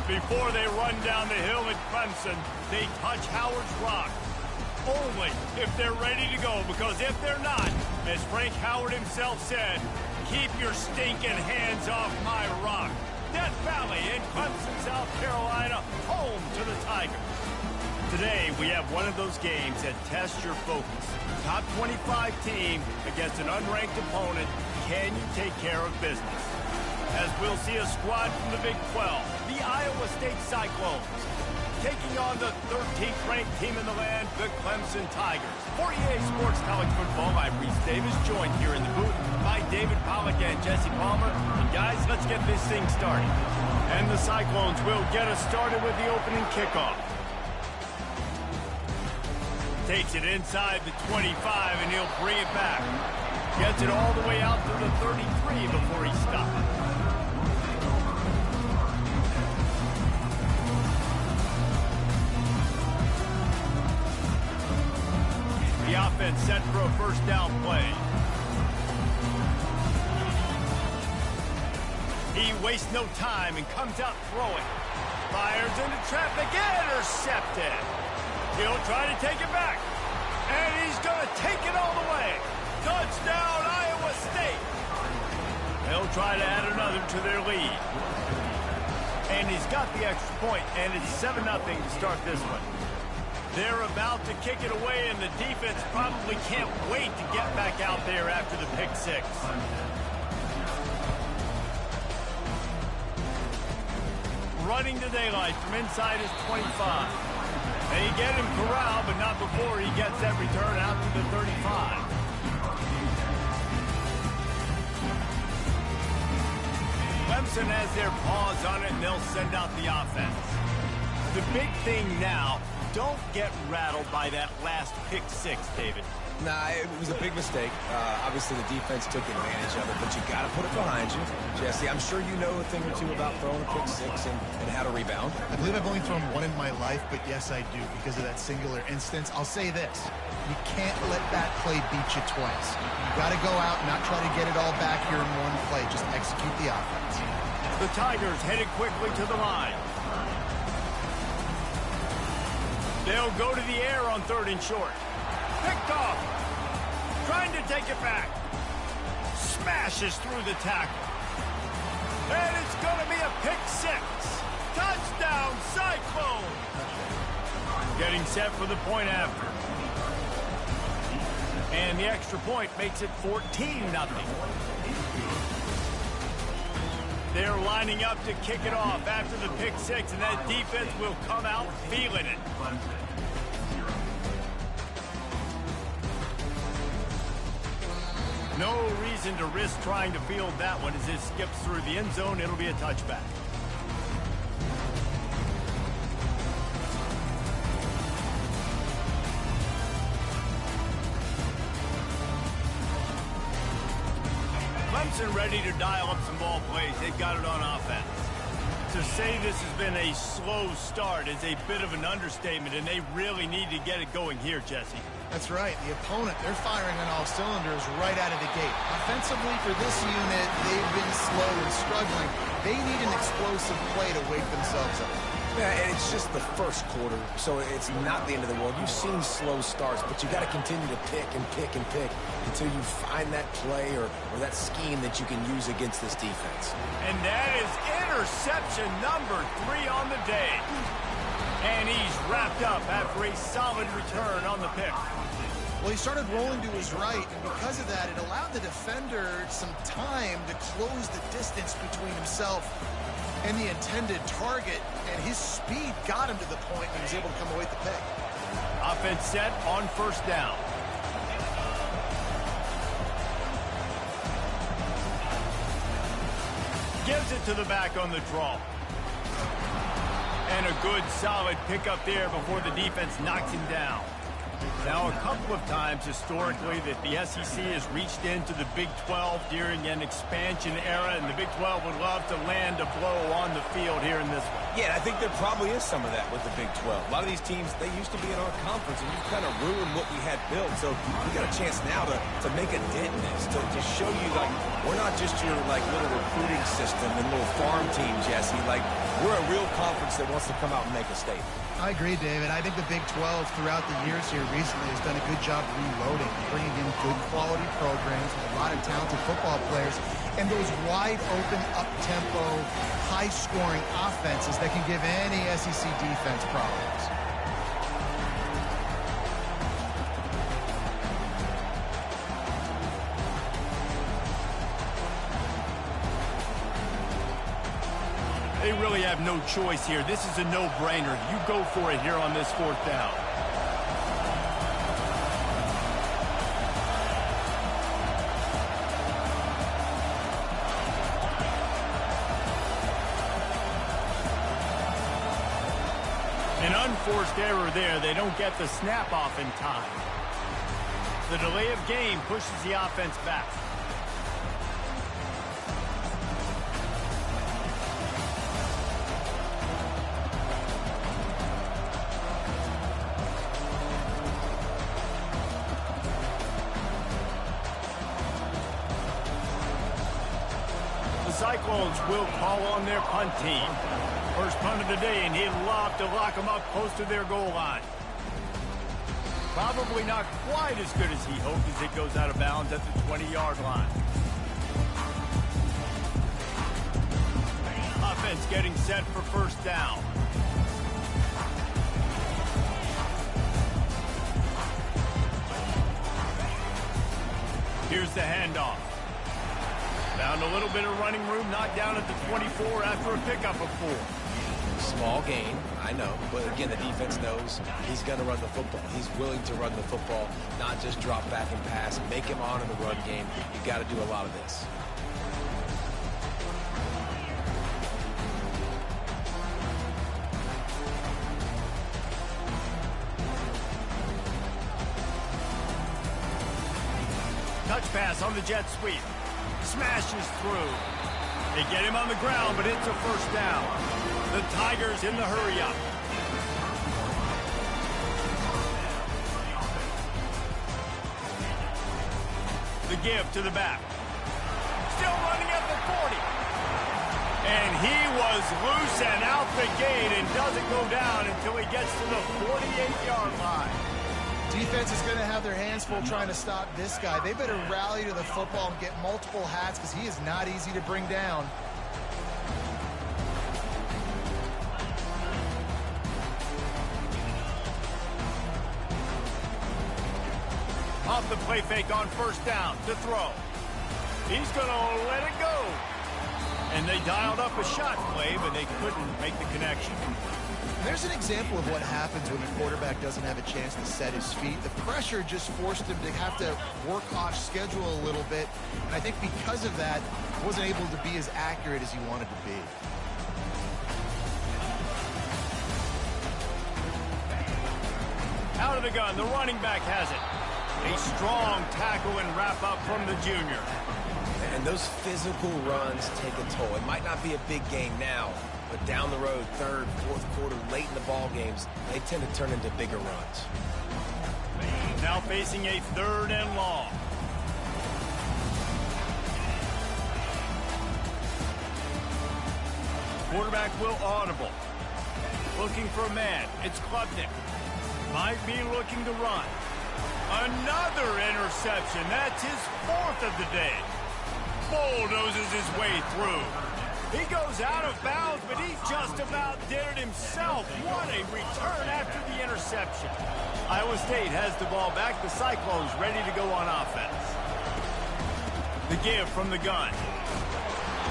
Before they run down the hill at Clemson, they touch Howard's rock. Only if they're ready to go, because if they're not, as Frank Howard himself said, keep your stinking hands off my rock. Death Valley in Clemson, South Carolina, home to the Tigers. Today, we have one of those games that tests your focus. Top 25 team against an unranked opponent. Can you take care of business? As we'll see a squad from the Big 12, the Iowa State Cyclones, taking on the 13th ranked team in the land, the Clemson Tigers. For EA Sports College Football, I'm Reese Davis, joined here in the booth by David Pollack and Jesse Palmer. And guys, let's get this thing started. And the Cyclones will get us started with the opening kickoff. Takes it inside the 25, and he'll bring it back. Gets it all the way out to the 33 before he stops. The offense set for a first down play. He wastes no time and comes out throwing. Fires into traffic, intercepted. He'll try to take it back. And he's going to take it all the way. Touchdown, Iowa State. They'll try to add another to their lead. And he's got the extra point, and it's 7-0 to start this one. They're about to kick it away, and the defense probably can't wait to get back out there after the pick six. Running to daylight from inside his 25. They get him corralled, but not before he gets that return out to the 35. Clemson has their paws on it, and they'll send out the offense. The big thing now, don't get rattled by that last pick six, David. Nah, it was a big mistake. Obviously, the defense took advantage of it, but you got to put it behind you. Jesse, I'm sure you know a thing or two about throwing a pick six and how to rebound. I believe I've only thrown one in my life, but yes, I do, because of that singular instance. I'll say this. You can't let that play beat you twice. You got to go out and not try to get it all back here in one play. Just execute the offense. The Tigers headed quickly to the line. They'll go to the air on 3rd and short. Picked off. Trying to take it back. Smashes through the tackle. And it's going to be a pick six. Touchdown, Cyclone. Getting set for the point after. And the extra point makes it 14-0. They're lining up to kick it off after the pick six, and that defense will come out feeling it. No reason to risk trying to field that one as it skips through the end zone. It'll be a touchback. Clemson ready to dial up some ball plays. They've got it on offense. To say this has been a slow start is a bit of an understatement, and they really need to get it going here, Jesse. That's right. The opponent, they're firing on all cylinders right out of the gate. Offensively, for this unit, they've been slow and struggling. They need an explosive play to wake themselves up. Yeah, and it's just the first quarter, so it's not the end of the world. You've seen slow starts, but you got to continue to pick and pick and pick until you find that play or that scheme that you can use against this defense. And that is interception number 3 on the day. And he's wrapped up after a solid return on the pick. Well, he started rolling to his right, and because of that, it allowed the defender some time to close the distance between himself and the intended target, and his speed got him to the point and he was able to come away with the pick. Offense set on 1st down. Gives it to the back on the draw. And a good, solid pickup there before the defense knocks him down. Now, a couple of times historically that the SEC has reached into the Big 12 during an expansion era, and the Big 12 would love to land a blow on the field here in this one. Yeah, I think there probably is some of that with the Big 12. A lot of these teams, they used to be in our conference, and you've kind of ruined what we had built. So we got a chance now to make a dent in this, to show you, like, we're not just your, like, little recruiting system and little farm team, Jesse. Like, we're a real conference that wants to come out and make a statement. I agree, David. I think the Big 12 throughout the years here recently has done a good job reloading, bringing in good quality programs with a lot of talented football players and those wide open, up-tempo, high-scoring offenses that can give any SEC defense problems. They really have no choice here. This is a no-brainer. You go for it here on this 4th down. An unforced error there. They don't get the snap off in time. The delay of game pushes the offense back. Cyclones will call on their punt team. First punt of the day, and he'd love to lock them up close to their goal line. Probably not quite as good as he hoped as it goes out of bounds at the 20-yard line. Offense getting set for 1st down. Here's the handoff. Found a little bit of running room, knocked down at the 24 after a pickup of 4. Small gain, I know. But again, the defense knows he's going to run the football. He's willing to run the football, not just drop back and pass, make him honor the run game. You got to do a lot of this. Touch pass on the jet sweep. Smashes through. They get him on the ground, but it's a 1st down. The Tigers in the hurry-up. The give to the back. Still running at the 40. And he was loose and out the gate and doesn't go down until he gets to the 48-yard line. Defense is going to have their hands full trying to stop this guy. They better rally to the football and get multiple hats because he is not easy to bring down. Off the play fake on 1st down to throw. He's going to let it go. And they dialed up a shot play, but they couldn't make the connection. There's an example of what happens when the quarterback doesn't have a chance to set his feet. The pressure just forced him to have to work off schedule a little bit. And I think because of that, wasn't able to be as accurate as he wanted to be. Out of the gun, the running back has it. A strong tackle and wrap up from the junior. And those physical runs take a toll. It might not be a big game now, but down the road, 3rd, 4th quarter, late in the ball games, they tend to turn into bigger runs. Now facing a 3rd and long. Quarterback will audible. Looking for a man. It's Klubnik. Might be looking to run. Another interception. That's his 4th of the day. Bulldozes his way through. He goes out of bounds, but he just about did it himself. What a return after the interception. Iowa State has the ball back. The Cyclones ready to go on offense. The give from the gun.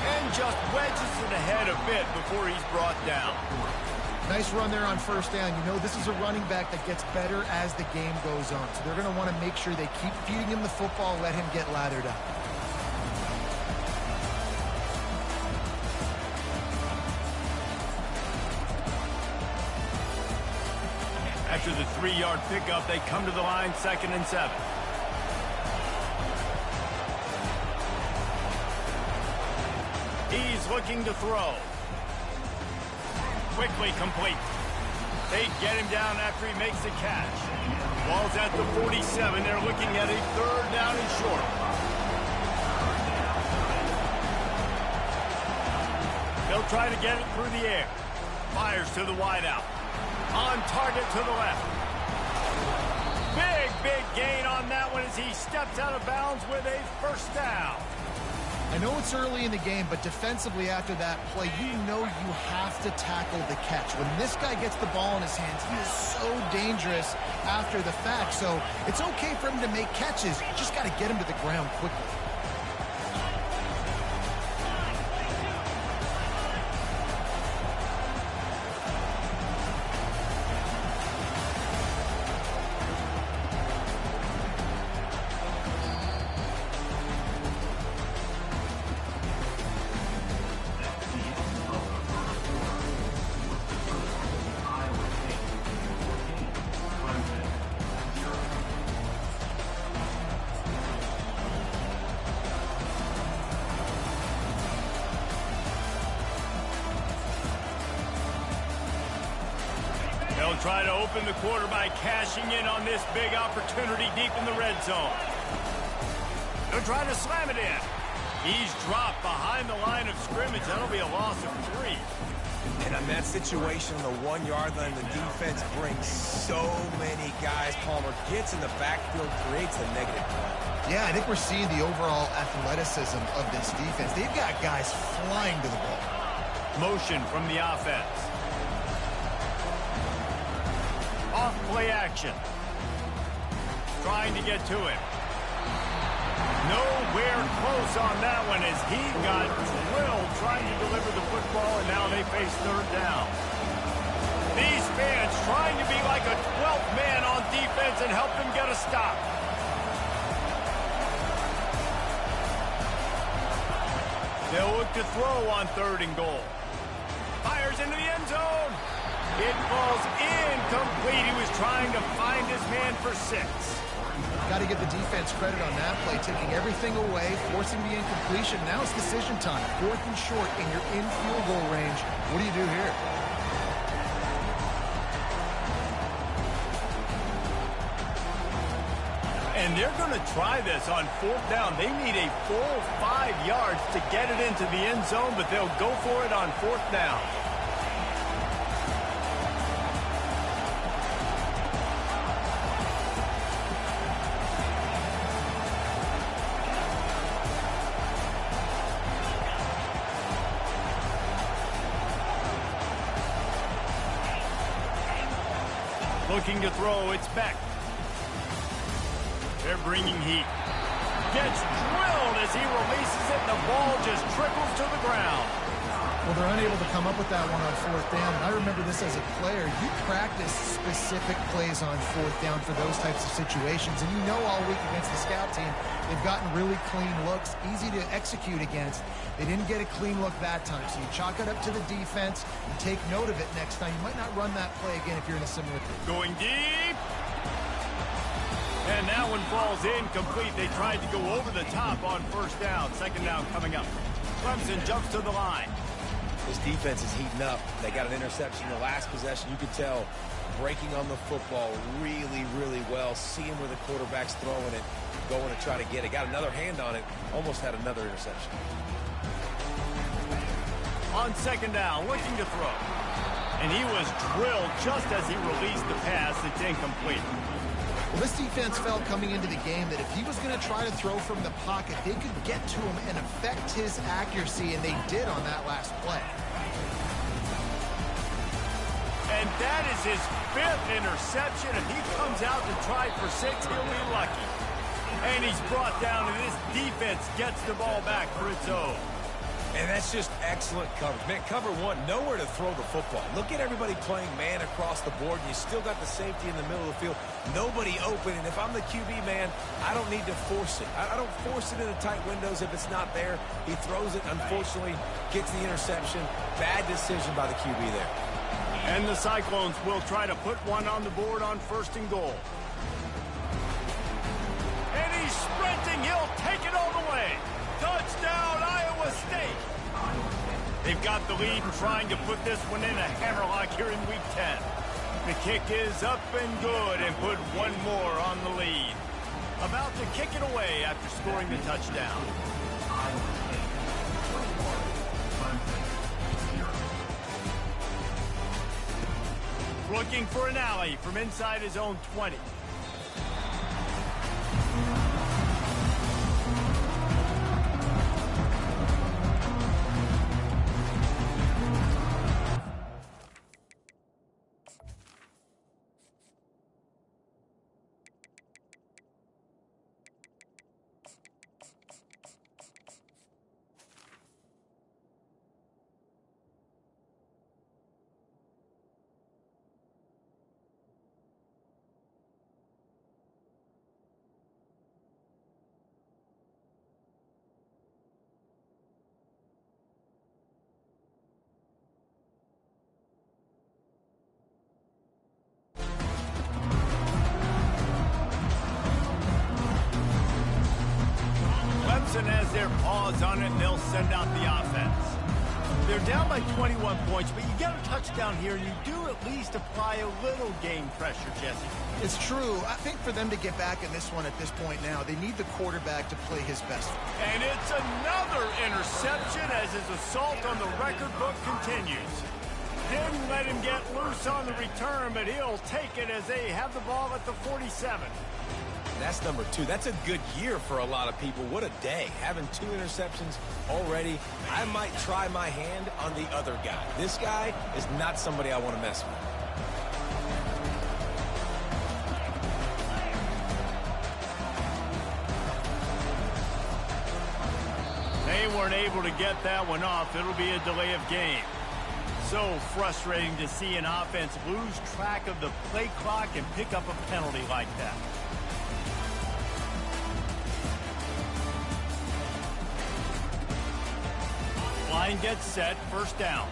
And just wedges it ahead a bit before he's brought down. Nice run there on 1st down. You know, this is a running back that gets better as the game goes on. So they're going to want to make sure they keep feeding him the football, let him get lathered up. After the 3-yard pickup, they come to the line, 2nd and 7. He's looking to throw. quickly complete. They get him down after he makes the catch. Ball's at the 47. They're looking at a 3rd down and short. They'll try to get it through the air. Fires to the wideout. On target to the left. Big gain on that one as he steps out of bounds with a 1st down. I know it's early in the game, but defensively after that play, you know you have to tackle the catch. When this guy gets the ball in his hands, he is so dangerous after the fact. So it's okay for him to make catches. You just got to get him to the ground quickly. They'll try to open the quarter by cashing in on this big opportunity deep in the red zone. They'll try to slam it in. He's dropped behind the line of scrimmage. That'll be a loss of 3. And on that situation on the 1-yard line, the defense brings so many guys. Palmer gets in the backfield, creates the negative play. Yeah, I think we're seeing the overall athleticism of this defense. They've got guys flying to the ball. Motion from the offense. Off play action. Trying to get to him. Nowhere close on that one as he got drilled trying to deliver the football, and now they face 3rd down. These fans trying to be like a 12th man on defense and help them get a stop. They'll look to throw on 3rd and goal. Fires into the end zone. It falls incomplete. He was trying to find his man for 6. Got to give the defense credit on that play, taking everything away, forcing the incompletion. Now it's decision time. 4th and short, and you're in field goal range. What do you do here? And they're going to try this on 4th down. They need a full 5 yards to get it into the end zone, but they'll go for it on 4th down. Looking to throw, it's Beck. They're bringing heat. Gets drilled as he releases it, and the ball just trickles to the ground. Well, they're unable to come up with that one on 4th down. And I remember this as a player. You practice specific plays on 4th down for those types of situations. And you know all week against the scout team, they've gotten really clean looks, easy to execute against. They didn't get a clean look that time. So you chalk it up to the defense and take note of it next time. You might not run that play again if you're in a similar thing. Going deep. And that one falls incomplete. They tried to go over the top on 1st down. 2nd down coming up. Clemson jumps to the line. This defense is heating up. They got an interception in the last possession. You could tell breaking on the football really, really well. Seeing where the quarterback's throwing it, going to try to get it. Got another hand on it. Almost had another interception. On 2nd down, looking to throw. And he was drilled just as he released the pass. It's incomplete. Well, this defense felt coming into the game that if he was going to try to throw from the pocket, they could get to him and affect his accuracy, and they did on that last play. And that is his 5th interception. If he comes out to try for 6, he'll be lucky. And he's brought down, and this defense gets the ball back for its own. And that's just excellent coverage. Man, cover 1, nowhere to throw the football. Look at everybody playing man across the board, and you still got the safety in the middle of the field. Nobody open, and if I'm the QB, man, I don't need to force it. I don't force it into tight windows if it's not there. He throws it, unfortunately, gets the interception. Bad decision by the QB there. And the Cyclones will try to put one on the board on 1st and goal. And he's sprinting. He'll take it all the way. Touchdown, Iowa State. They've got the lead trying to put this one in a hammerlock here in Week 10. The kick is up and good and put one more on the lead. About to kick it away after scoring the touchdown. Looking for an alley from inside his own 20. Has their paws on it, and they'll send out the offense. They're down by 21 points, but you get a touchdown here, and you do at least apply a little game pressure, Jesse. It's true. I think for them to get back in this one at this point now, they need the quarterback to play his best. And it's another interception as his assault on the record book continues. Didn't let him get loose on the return, but he'll take it as they have the ball at the 47. That's number 2. That's a good year for a lot of people. What a day. Having 2 interceptions already. I might try my hand on the other guy. This guy is not somebody I want to mess with. They weren't able to get that one off. It'll be a delay of game. So frustrating to see an offense lose track of the play clock and pick up a penalty like that. Line gets set, first down.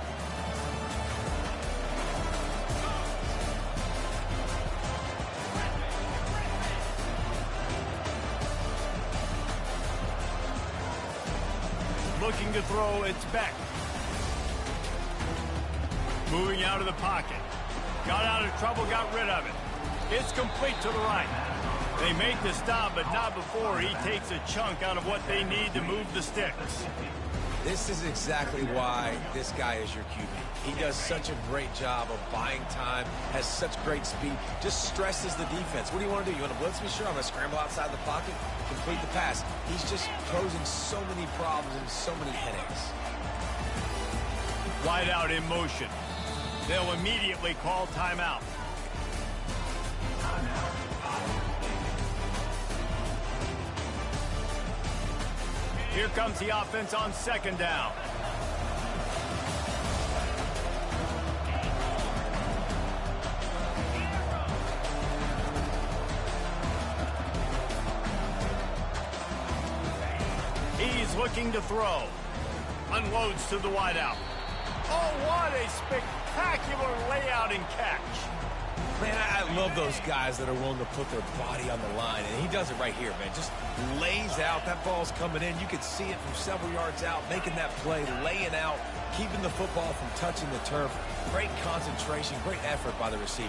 Looking to throw, it's Beck. Moving out of the pocket. Got out of trouble, got rid of it. It's complete to the right. They make the stop, but not before he takes a chunk out of what they need to move the sticks. This is exactly why this guy is your QB. He does such a great job of buying time, has such great speed, just stresses the defense. What do you want to do? You want to blitz me? Sure, I'm going to scramble outside the pocket, complete the pass. He's just posing so many problems and so many headaches. Wide out in motion. They'll immediately call timeout. Here comes the offense on second down. He's looking to throw. Unloads to the wideout. Oh, what a spectacular layout and catch. Man, I love those guys that are willing to put their body on the line, and he does it right here, man. Just lays out. That ball's coming in. You can see it from several yards out, making that play, laying out, keeping the football from touching the turf. Great concentration, great effort by the receiver.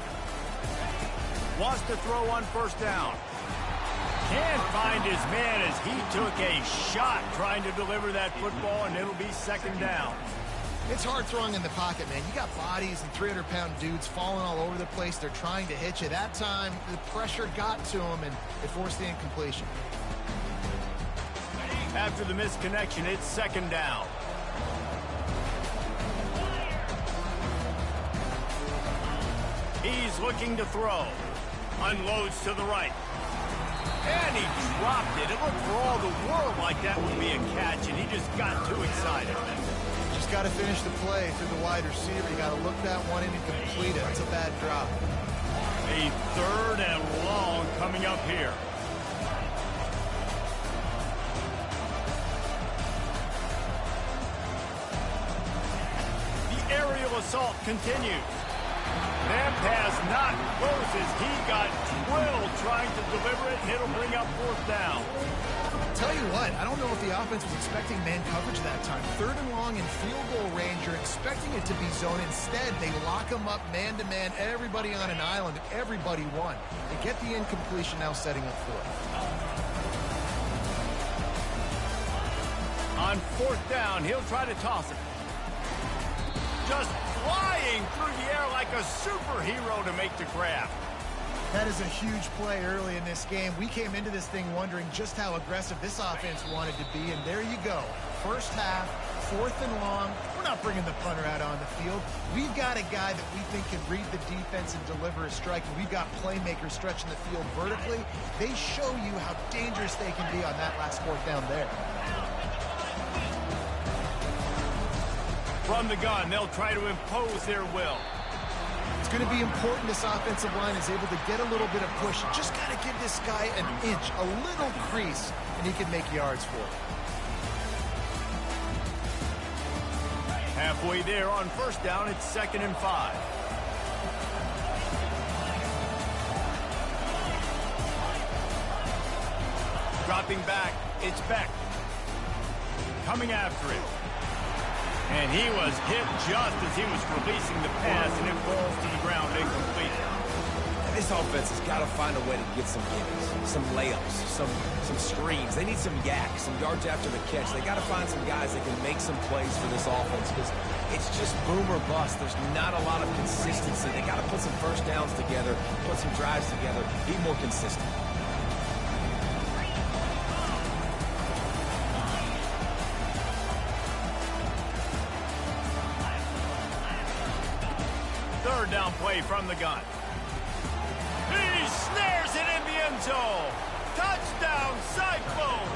Wants to throw on first down. Can't find his man as he took a shot trying to deliver that football, and it'll be second down. It's hard throwing in the pocket, man. You got bodies and 300-pound dudes falling all over the place. They're trying to hit you. That time, the pressure got to him, and it forced the incompletion. After the misconnection, it's second down. He's looking to throw. Unloads to the right. And he dropped it. It looked for all the world like that would be a catch, and he just got too excited. Just got to finish the play through the wide receiver. You got to look that one in and complete it. It's a bad drop. A third and long coming up here. The aerial assault continues. That pass not close as he got drilled trying to deliver it, and it'll bring up fourth down. tell you what, I don't know if the offense was expecting man coverage that time. 3rd and long in field goal range, you're expecting it to be zone. Instead, they lock them up man-to-man, everybody on an island, everybody won. They get the incompletion, now setting up 4th. On 4th down, he'll try to toss it. Just flying through the air like a superhero to make the grab. That is a huge play early in this game. We came into this thing wondering just how aggressive this offense wanted to be, and there you go. First half, 4th and long. We're not bringing the punter out on the field. We've got a guy that we think can read the defense and deliver a strike, and we've got playmakers stretching the field vertically. They show you how dangerous they can be on that last 4th down there. From the gun, they'll try to impose their will. It's going to be important this offensive line is able to get a little bit of push. Just got to give this guy an inch, a little crease, and he can make yards for it. Halfway there on 1st down, it's 2nd and 5. Dropping back, it's Beck. Coming after it. And he was hit just as he was releasing the pass, and it falls to the ground incomplete. This offense has got to find a way to get some gimmies, some layups, some screens. They need some yak, some yards after the catch. They got to find some guys that can make some plays for this offense because it's just boom or bust. There's not a lot of consistency. They got to put some 1st downs together, put some drives together, be more consistent. Down play from the gun. He snares it in the end zone. Touchdown, Cyclones!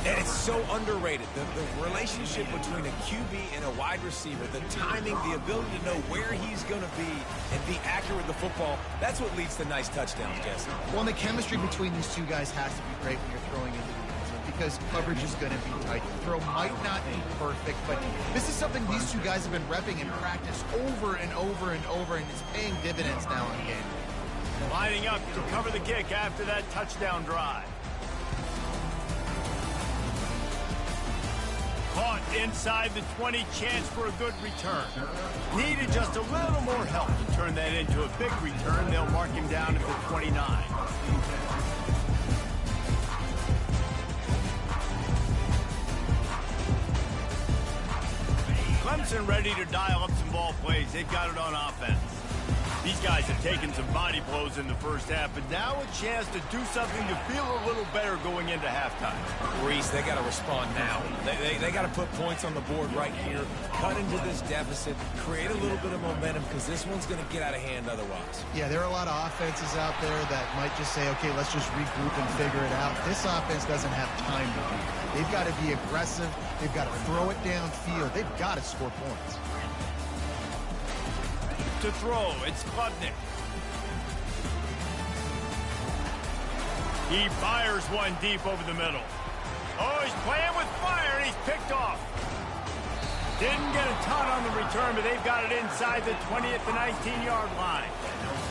And it's so underrated. The relationship between a QB and a wide receiver, the timing, the ability to know where he's going to be and be accurate with the football, that's what leads to nice touchdowns, Jesse. Well, and the chemistry between these two guys has to be great when you're throwing into the end zone because coverage is going to be tight. The throw might not be perfect, but this is something these two guys have been repping in practice over and over and over, and it's paying dividends now in the game. Lining up to cover the kick after that touchdown drive. Caught inside the 20, chance for a good return. Needed just a little more help to turn that into a big return. They'll mark him down at the 29. Clemson ready to dial up some ball plays. They've got it on offense. These guys have taken some body blows in the first half, but now a chance to do something to feel a little better going into halftime. Reese, they got to respond now. They got to put points on the board right here, cut into this deficit, create a little bit of momentum because this one's going to get out of hand otherwise. Yeah, there are a lot of offenses out there that might just say, okay, let's just regroup and figure it out. This offense doesn't have time to do. They've got to be aggressive. They've got to throw it downfield. They've got to score points. To throw, it's Klubnik. He fires one deep over the middle. Oh, he's playing with fire, and he's picked off. Didn't get a ton on the return, but they've got it inside the 20 at the 19-yard line.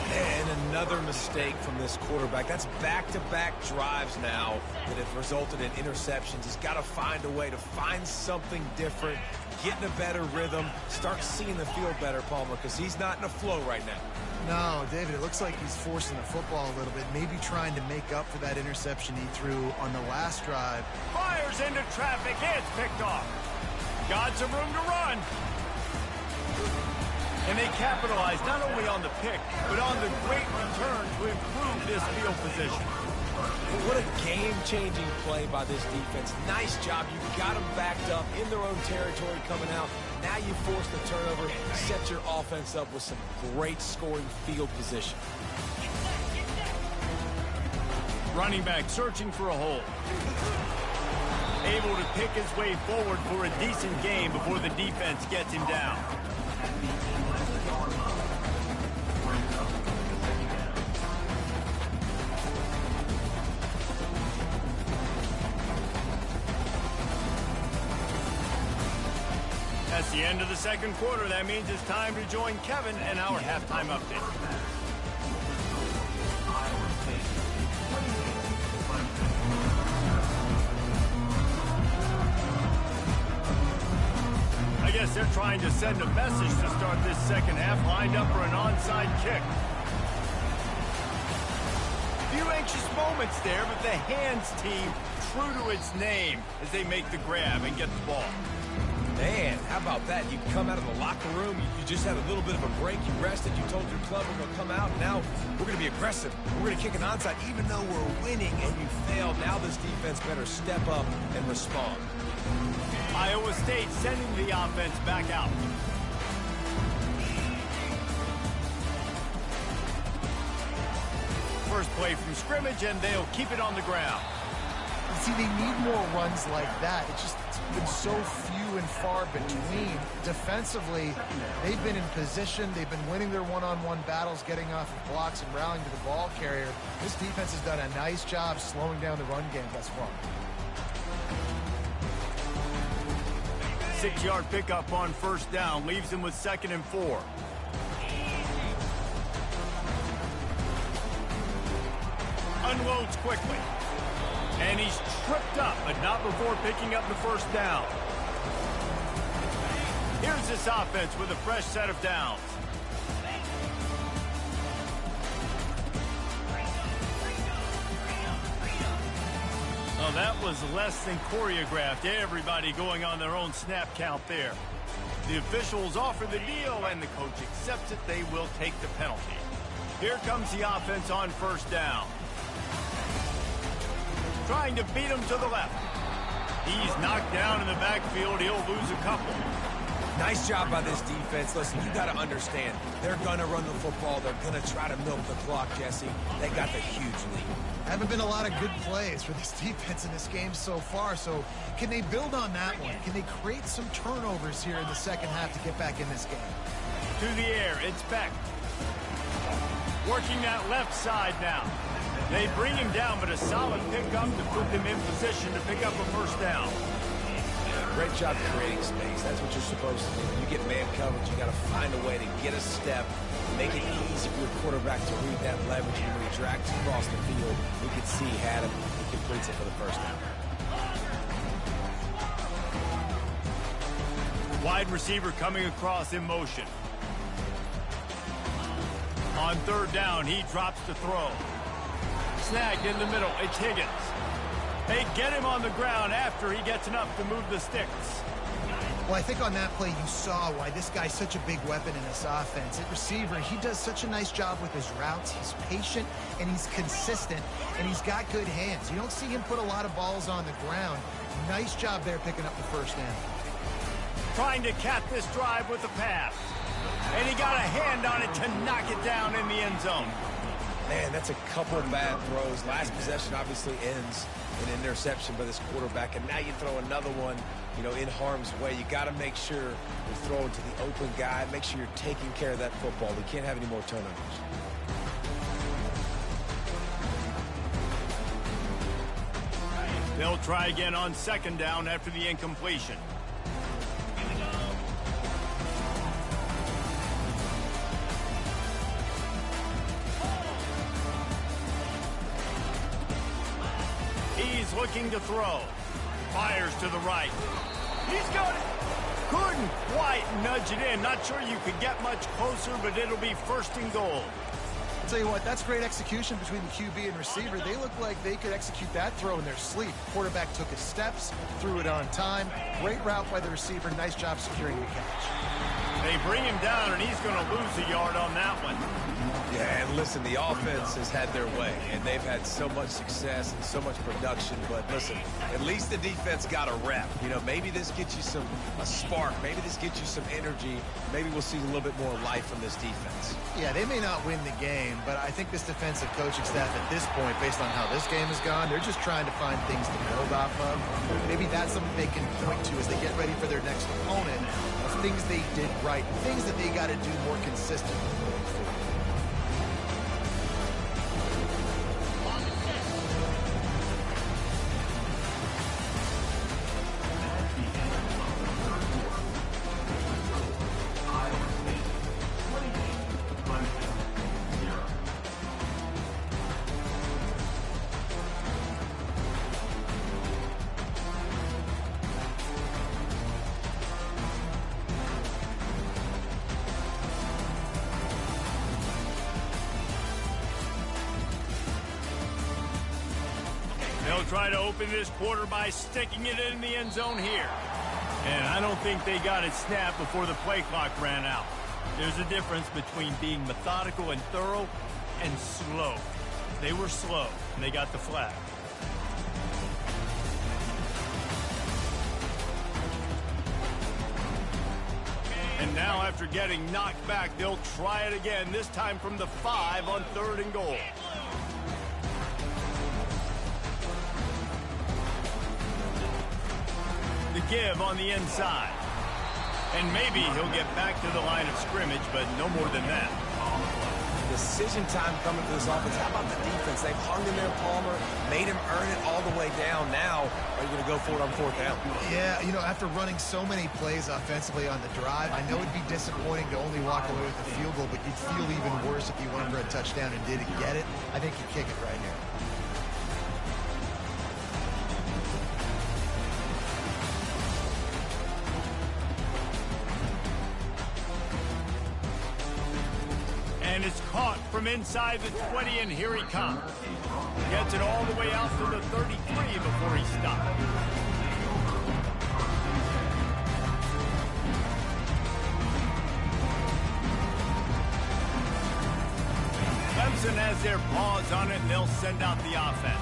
And another mistake from this quarterback. That's back-to-back drives now that have resulted in interceptions. He's got to find a way to find something different, get in a better rhythm, start seeing the field better, Palmer, because he's not in a flow right now. No, David, it looks like he's forcing the football a little bit, maybe trying to make up for that interception he threw on the last drive. Fires into traffic, it's picked off. Got some room to run. And they capitalize not only on the pick, but on the great return to improve this field position. What a game-changing play by this defense. Nice job. You got them backed up in their own territory coming out. Now you force the turnover, set your offense up with some great scoring field position. Running back searching for a hole. Able to pick his way forward for a decent game before the defense gets him down. That's the end of the second quarter. That means it's time to join Kevin and our halftime update. guess they're trying to send a message to start this second half, lined up for an onside kick. Few anxious moments there, but the hands team true to its name as they make the grab and get the ball. Man, how about that? You come out of the locker room, you just had a little bit of a break, you rested, you told your club we're going to come out, and now we're going to be aggressive. We're going to kick an onside, even though we're winning and you failed. Now this defense better step up and respond. Iowa State sending the offense back out. First play from scrimmage, and they'll keep it on the ground. See, they need more runs like that. It's been so few and far between. Defensively, they've been in position. They've been winning their one-on-one battles, getting off of blocks and rallying to the ball carrier. This defense has done a nice job slowing down the run game thus far. 6-yard pickup on first down leaves him with 2nd and 4. Unloads quickly. And he's tripped up, but not before picking up the first down. Here's this offense with a fresh set of downs. Oh, that was less than choreographed. Everybody going on their own snap count there. The officials offer the deal, and the coach accepts it. They will take the penalty. Here comes the offense on first down. Trying to beat him to the left. He's knocked down in the backfield. He'll lose a couple. Nice job by this defense. Listen, you got to understand, they're going to run the football. They're going to try to milk the clock, Jesse. They got the huge lead. Haven't been a lot of good plays for this defense in this game so far, so can they build on that one? Can they create some turnovers here in the second half to get back in this game? To the air, it's Beck. Working that left side now. They bring him down, but a solid pickup to put them in position to pick up a first down. Great job creating space. That's what you're supposed to do. When you get man coverage, you got to find a way to get a step, make it easy for your quarterback to read that leverage. And when he drags across the field, you can see he had him. He completes it for the first down. Wide receiver coming across in motion. On third down, he drops the throw. Snagged in the middle. It's Higgins. They get him on the ground after he gets enough to move the sticks. Well, I think on that play you saw why this guy's such a big weapon in this offense. At receiver, he does such a nice job with his routes. He's patient, and he's consistent, and he's got good hands. You don't see him put a lot of balls on the ground. Nice job there picking up the first down. Trying to cap this drive with a pass. And he got a hand on it to knock it down in the end zone. Man, that's a couple bad throws. Last possession obviously ends in an interception by this quarterback, and now you throw another one, in harm's way. You got to make sure you're throwing to the open guy. Make sure you're taking care of that football. We can't have any more turnovers. They'll try again on second down after the incompletion. He's looking to throw. Fires to the right. He's got it. Couldn't quite nudge it in. Not sure you could get much closer, but it'll be first and goal. I'll tell you what, that's great execution between the QB and receiver. They look like they could execute that throw in their sleep. Quarterback took his steps, threw it on time. Great route by the receiver. Nice job securing the catch. They bring him down, and he's going to lose a yard on that one. Yeah, and listen, the offense has had their way, and they've had so much success and so much production. But listen, at least the defense got a rep. Maybe this gets you a spark. Maybe this gets you some energy. Maybe we'll see a little bit more life from this defense. Yeah, they may not win the game, but I think this defensive coaching staff at this point, based on how this game has gone, they're just trying to find things to build off of. Maybe that's something they can point to as they get ready for their next opponent, of things they did right, things that they got to do more consistently. try to open this quarter by sticking it in the end zone here. And I don't think they got it snapped before the play clock ran out. There's a difference between being methodical and thorough and slow. They were slow, and they got the flag. And now, after getting knocked back, they'll try it again, this time from the 5 on 3rd and goal. The give on the inside. And maybe he'll get back to the line of scrimmage, but no more than that. Decision time coming for this offense. How about the defense? They've hung in there, Palmer, made him earn it all the way down. Now, are you going to go for it on 4th down? Yeah, you know, after running so many plays offensively on the drive, I know it'd be disappointing to only walk away with a field goal, but you'd feel even worse if you went for a touchdown and didn't get it. I think you kick it right here. And it's caught from inside the 20, and here he comes. Gets it all the way out to the 33 before he stopped. Clemson has their paws on it, and they'll send out the offense.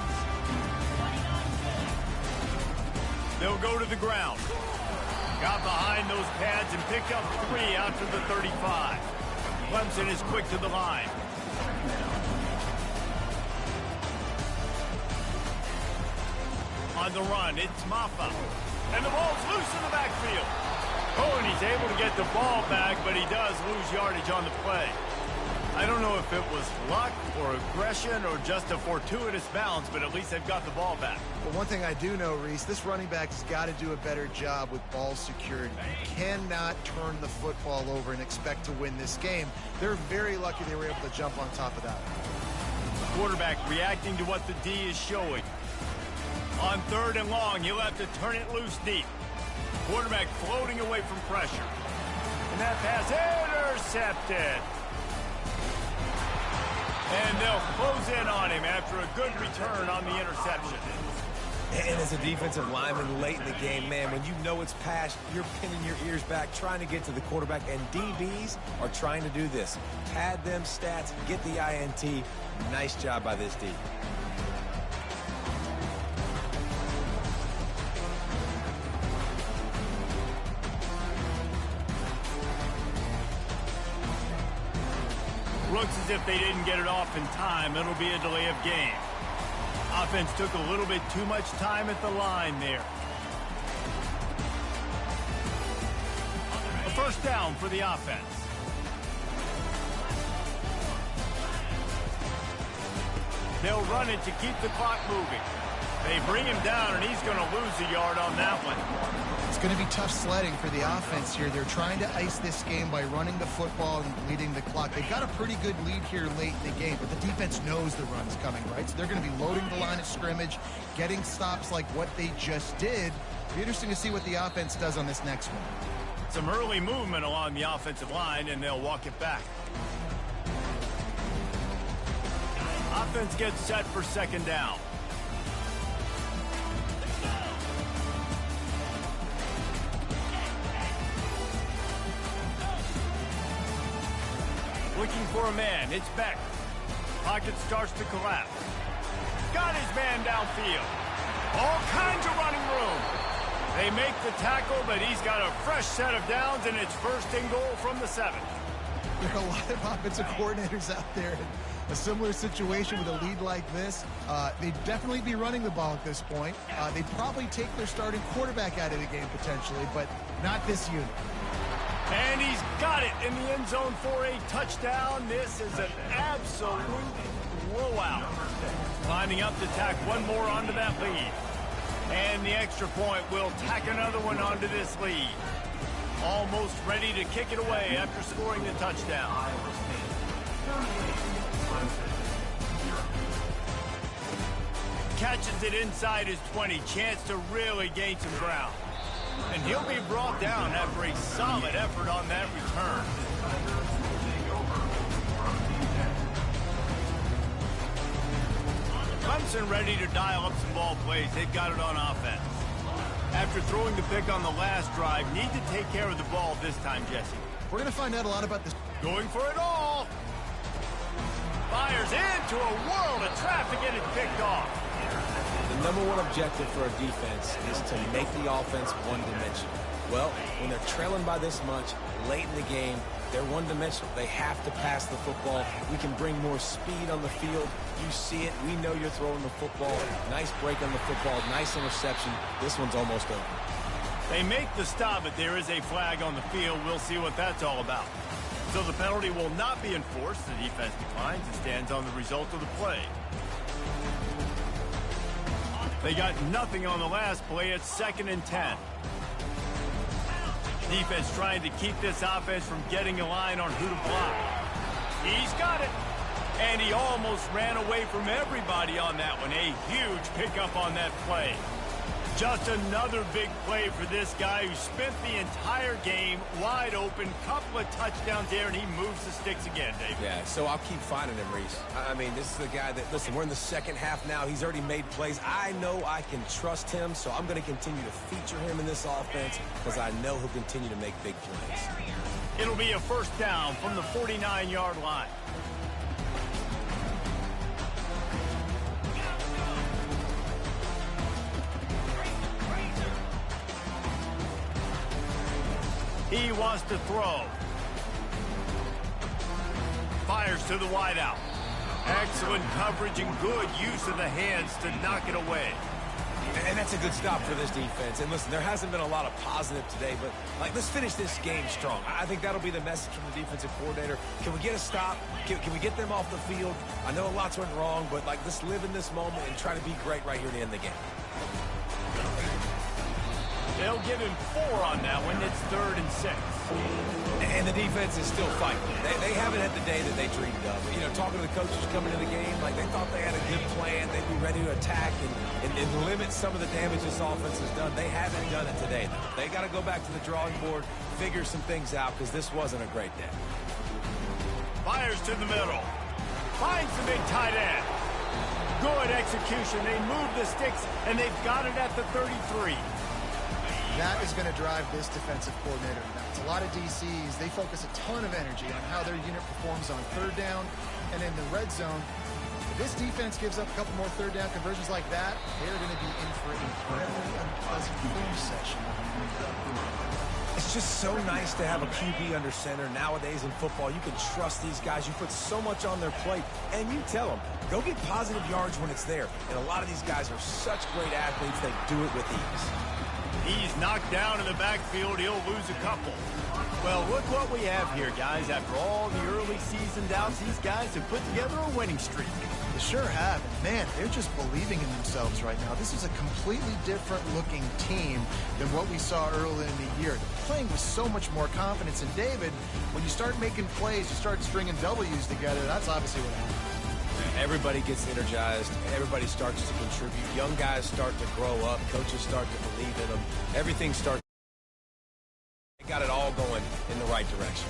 They'll go to the ground. Got behind those pads and picked up 3 out to the 35. Clemson is quick to the line. On the run, it's Maffa. And the ball's loose in the backfield. Oh, and he's able to get the ball back, but he does lose yardage on the play. I don't know if it was luck or aggression or just a fortuitous bounce, but at least they've got the ball back. But one thing I do know, Reese, this running back has got to do a better job with ball security. You cannot turn the football over and expect to win this game. They're very lucky they were able to jump on top of that. Quarterback reacting to what the D is showing. On 3rd and long, he'll have to turn it loose deep. Quarterback floating away from pressure. And that pass intercepted. And they'll close in on him after a good return on the interception. And as a defensive lineman late in the game, man, when you know it's past, you're pinning your ears back, trying to get to the quarterback, and DBs are trying to do this. Pad them stats, get the INT. Nice job by this D. Looks as if they didn't get it off in time. It'll be a delay of game. Offense took a little bit too much time at the line there. A 1st down for the offense. They'll run it to keep the clock moving. They bring him down, and he's going to lose a yard on that one. It's going to be tough sledding for the offense here. They're trying to ice this game by running the football and leading the clock. They've got a pretty good lead here late in the game, but the defense knows the run's coming, right? So they're going to be loading the line of scrimmage, getting stops like what they just did. It'll be interesting to see what the offense does on this next one. Some early movement along the offensive line, and they'll walk it back. Offense gets set for 2nd down. Looking for a man, it's Beck. Pocket starts to collapse. Got his man downfield. All kinds of running room. They make the tackle, but he's got a fresh set of downs, and it's 1st and goal from the 7. There are a lot of offensive coordinators out there in a similar situation with a lead like this. They'd definitely be running the ball at this point. They'd probably take their starting quarterback out of the game potentially, but not this unit. And he's got it in the end zone for a touchdown. This is an absolute blowout. Lining up to tack one more onto that lead. And the extra point will tack another one onto this lead. Almost ready to kick it away after scoring the touchdown. Catches it inside his 20. Chance to really gain some ground. And he'll be brought down after a solid effort on that return. Clemson ready to dial up some ball plays. They've got it on offense. After throwing the pick on the last drive, need to take care of the ball this time, Jesse. We're going to find out a lot about this. Going for it all. Fires into a world of traffic and it's picked off. The number one objective for a defense is to make the offense one-dimensional. Well, when they're trailing by this much, late in the game, they're one-dimensional. They have to pass the football. We can bring more speed on the field. You see it. We know you're throwing the football. Nice break on the football. Nice interception. This one's almost over. They make the stop, but there is a flag on the field. We'll see what that's all about. So the penalty will not be enforced. The defense declines and stands on the result of the play. They got nothing on the last play. It's 2nd and 10. Defense trying to keep this offense from getting a line on who to block. He's got it. And he almost ran away from everybody on that one. A huge pickup on that play. Just another big play for this guy who spent the entire game wide open. Couple of touchdowns there, and he moves the sticks again, Dave. Yeah, so I'll keep finding him, Reese. I mean, this is the guy that, listen, we're in the second half now. He's already made plays. I know I can trust him, so I'm going to continue to feature him in this offense because I know he'll continue to make big plays. It'll be a first down from the 49-yard line. He wants to throw. Fires to the wideout. Excellent coverage and good use of the hands to knock it away. And that's a good stop for this defense. And listen, there hasn't been a lot of positive today, but let's finish this game strong. I think that'll be the message from the defensive coordinator. Can we get a stop? Can we get them off the field? I know lots went wrong, but let's live in this moment and try to be great right here to end the game. They'll give him 4 on that one. It's 3rd and 6. And the defense is still fighting. They haven't had the day that they dreamed of. You know, talking to the coaches coming into the game, they thought they had a good plan. They'd be ready to attack and limit some of the damage this offense has done. They haven't done it today, though. They got to go back to the drawing board, figure some things out, because this wasn't a great day. Fires to the middle. Finds the big tight end. Good execution. They move the sticks, and they've got it at the 33. That is going to drive this defensive coordinator nuts. A lot of DCs, they focus a ton of energy on how their unit performs on 3rd down and in the red zone. If this defense gives up a couple more 3rd down conversions like that, they're going to be in for an incredibly unpleasant film session. It's just so nice to have a QB under center. Nowadays in football, you can trust these guys. You put so much on their plate, and you tell them, go get positive yards when it's there. And a lot of these guys are such great athletes, they do it with ease. He's knocked down in the backfield. He'll lose a couple. Well, look what we have here, guys. After all the early season doubts, these guys have put together a winning streak. They sure have. And man, they're just believing in themselves right now. This is a completely different looking team than what we saw early in the year. They're playing with so much more confidence. And David, when you start making plays, you start stringing W's together, that's obviously what happens. Everybody gets energized. Everybody starts to contribute. Young guys start to grow up. Coaches start to believe in them. Everything starts. They got it all going in the right direction.